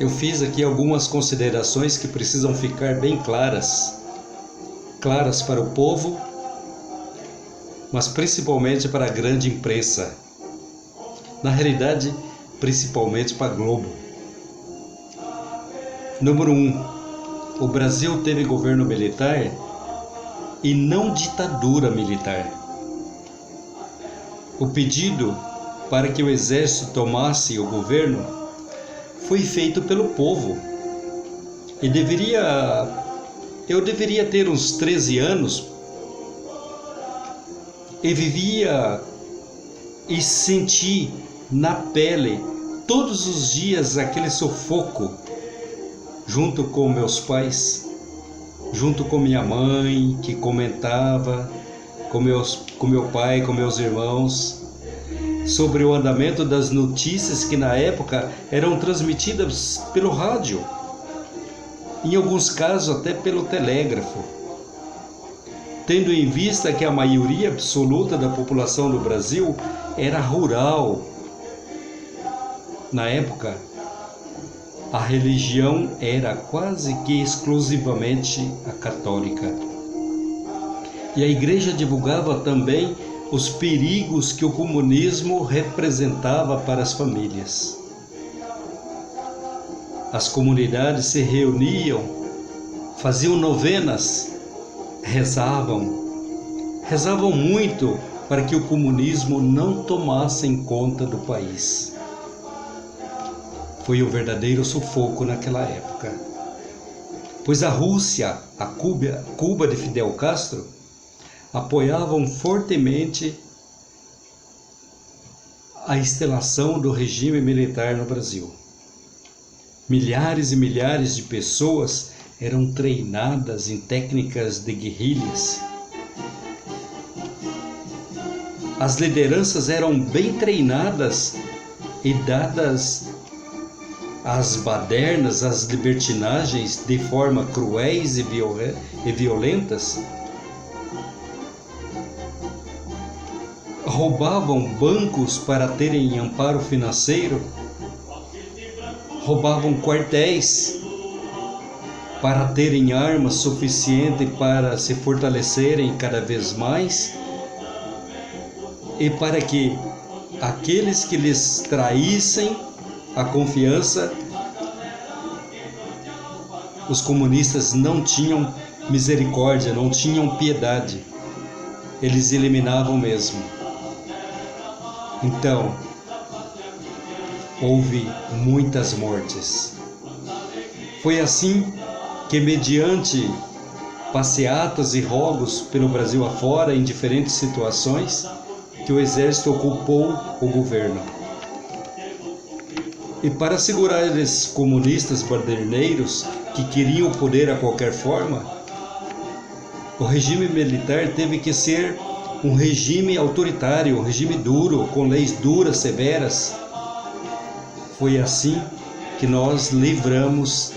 eu fiz aqui algumas considerações que precisam ficar bem claras para o povo, mas principalmente para a grande imprensa. Na realidade, principalmente para a Globo. Número 1. O Brasil teve governo militar e não ditadura militar. O pedido para que o exército tomasse o governo foi feito pelo povo. E eu deveria ter uns 13 anos e vivia e senti na pele todos os dias aquele sufoco, junto com meus pais, junto com minha mãe, que comentava com meu pai, com meus irmãos, sobre o andamento das notícias que na época eram transmitidas pelo rádio, em alguns casos até pelo telégrafo. Tendo em vista que a maioria absoluta da população do Brasil era rural. Na época, a religião era quase que exclusivamente a católica. E a igreja divulgava também os perigos que o comunismo representava para as famílias. As comunidades se reuniam, faziam novenas, rezavam muito para que o comunismo não tomasse conta do país. Foi um verdadeiro sufoco naquela época, pois a Rússia, a Cuba de Fidel Castro, apoiavam fortemente a instalação do regime militar no Brasil. Milhares e milhares de pessoas eram treinadas em técnicas de guerrilhas. As lideranças eram bem treinadas e dadas as badernas, as libertinagens de forma cruéis e violentas. Roubavam bancos para terem amparo financeiro, roubavam quartéis para terem armas suficientes para se fortalecerem cada vez mais, e para que aqueles que lhes traíssem a confiança, os comunistas não tinham misericórdia, não tinham piedade, eles eliminavam mesmo. Então, houve muitas mortes. Foi assim que, mediante passeatas e rogos pelo Brasil afora, em diferentes situações, que o exército ocupou o governo. E para segurar esses comunistas baderneiros que queriam o poder a qualquer forma, o regime militar teve que ser um regime autoritário, um regime duro, com leis duras, severas. Foi assim que nós livramos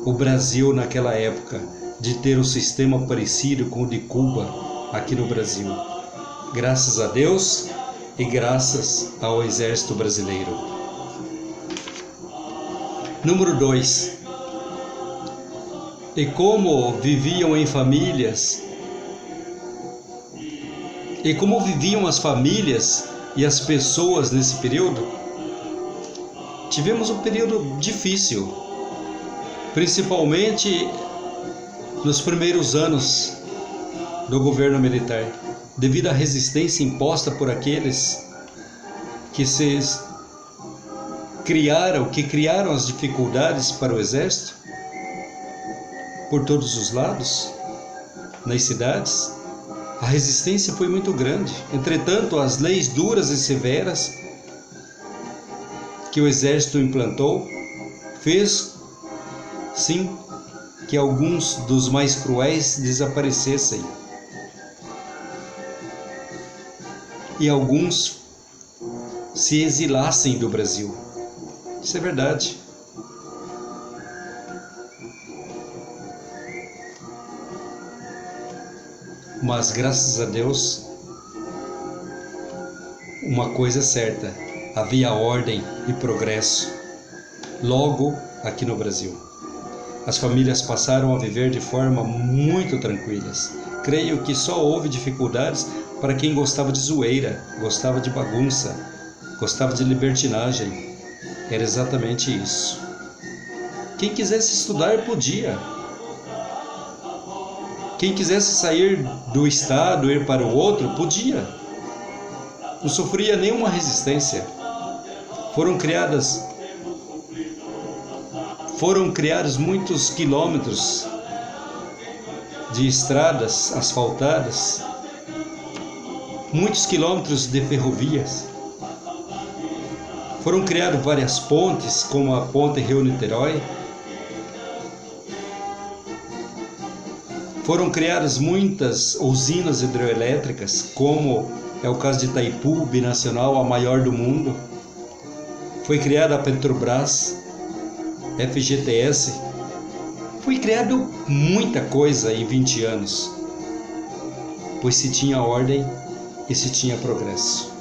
o Brasil naquela época de ter um sistema parecido com o de Cuba aqui no Brasil. Graças a Deus e graças ao Exército Brasileiro. Número 2. E como viviam em famílias, e como viviam as famílias e as pessoas nesse período? Tivemos um período difícil, principalmente nos primeiros anos do governo militar, devido à resistência imposta por aqueles que criaram as dificuldades para o exército por todos os lados, nas cidades. A resistência foi muito grande. Entretanto, as leis duras e severas que o exército implantou fez, sim, que alguns dos mais cruéis desaparecessem. E alguns se exilassem do Brasil. Isso é verdade. Mas graças a Deus, uma coisa é certa, havia ordem e progresso logo aqui no Brasil. As famílias passaram a viver de forma muito tranquilas. Creio que só houve dificuldades para quem gostava de zoeira, gostava de bagunça, gostava de libertinagem. Era exatamente isso. Quem quisesse estudar podia. Quem quisesse sair do estado, ir para o outro, podia. Não sofria nenhuma resistência. Foram criados muitos quilômetros de estradas asfaltadas, muitos quilômetros de ferrovias. Foram criadas várias pontes, como a ponte Rio-Niterói. Foram criadas muitas usinas hidrelétricas, como é o caso de Itaipu, binacional, a maior do mundo. Foi criada a Petrobras, FGTS. Foi criado muita coisa em 20 anos, pois se tinha ordem e se tinha progresso.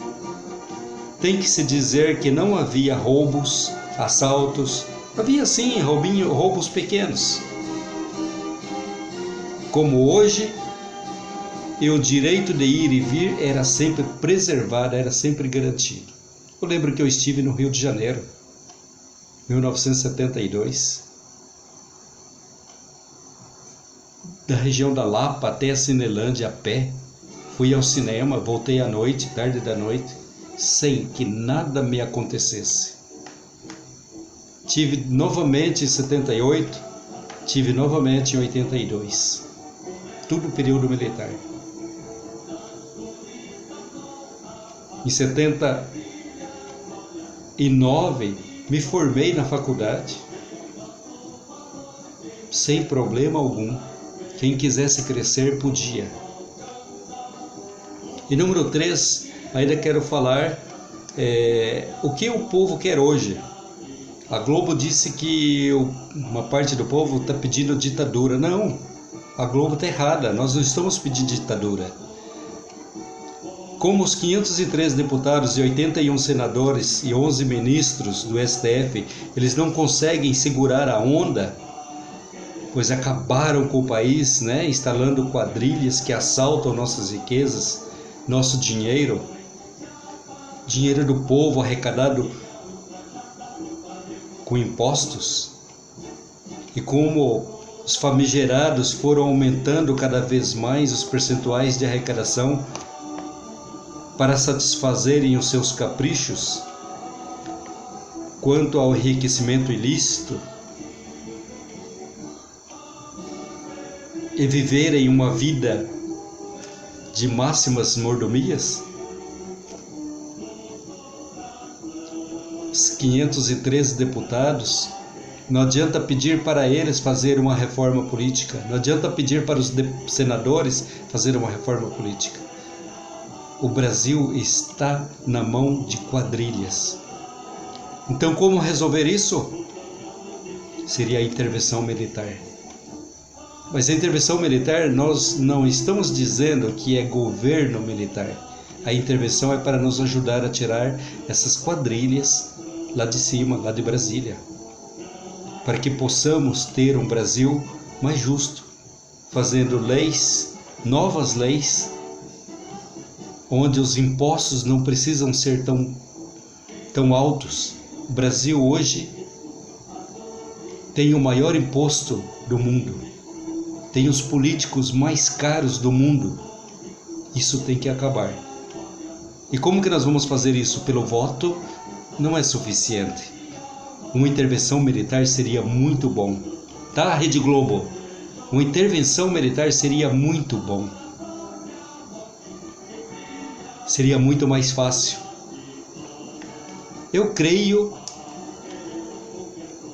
Tem que se dizer que não havia roubos, assaltos, havia sim roubos pequenos. Como hoje, e o direito de ir e vir era sempre preservado, era sempre garantido. Eu lembro que eu estive no Rio de Janeiro, 1972, da região da Lapa até a Cinelândia a pé. Fui ao cinema, voltei à noite, tarde da noite, sem que nada me acontecesse. Tive novamente em 78, tive novamente em 82. Tudo período militar. Em 79, me formei na faculdade, sem problema algum. Quem quisesse crescer, podia. E número 3, ainda quero falar o que o povo quer hoje. A Globo disse que uma parte do povo está pedindo ditadura. Não, a Globo está errada, nós não estamos pedindo ditadura. Como os 503 deputados e 81 senadores e 11 ministros do STF, eles não conseguem segurar a onda, pois acabaram com o país, instalando quadrilhas que assaltam nossas riquezas, nosso dinheiro do povo arrecadado com impostos. E como os famigerados foram aumentando cada vez mais os percentuais de arrecadação para satisfazerem os seus caprichos quanto ao enriquecimento ilícito e viverem uma vida de máximas mordomias, os 513 deputados, não adianta pedir para eles fazer uma reforma política, não adianta pedir para os senadores fazer uma reforma política. O Brasil está na mão de quadrilhas. Então, como resolver isso? Seria a intervenção militar. Mas a intervenção militar, nós não estamos dizendo que é governo militar. A intervenção é para nos ajudar a tirar essas quadrilhas lá de cima, lá de Brasília, para que possamos ter um Brasil mais justo, fazendo leis, novas leis, onde os impostos não precisam ser tão altos. O Brasil hoje tem o maior imposto do mundo, tem os políticos mais caros do mundo. Isso tem que acabar. E como que nós vamos fazer isso? Pelo voto não é suficiente. Uma intervenção militar seria muito bom. Tá, Rede Globo? Uma intervenção militar seria muito bom. Seria muito mais fácil. Eu creio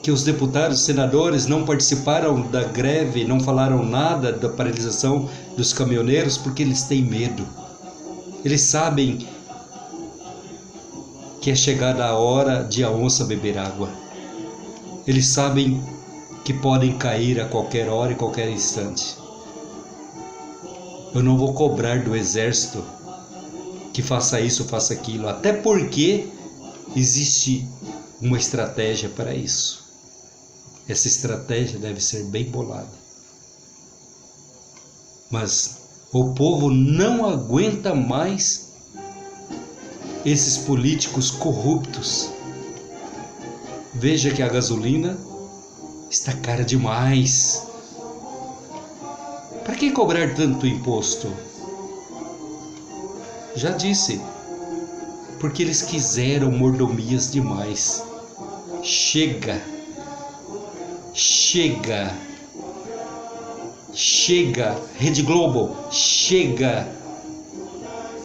que os deputados e senadores não participaram da greve, não falaram nada da paralisação dos caminhoneiros porque eles têm medo. Eles sabem que é chegada a hora de a onça beber água. Eles sabem que podem cair a qualquer hora e qualquer instante. Eu não vou cobrar do exército que faça isso, faça aquilo, até porque existe uma estratégia para isso. Essa estratégia deve ser bem bolada. Mas o povo não aguenta mais esses políticos corruptos. Veja que a gasolina está cara demais. Para que cobrar tanto imposto? Já disse, porque eles quiseram mordomias demais. Chega! Chega! Chega! Rede Globo, chega!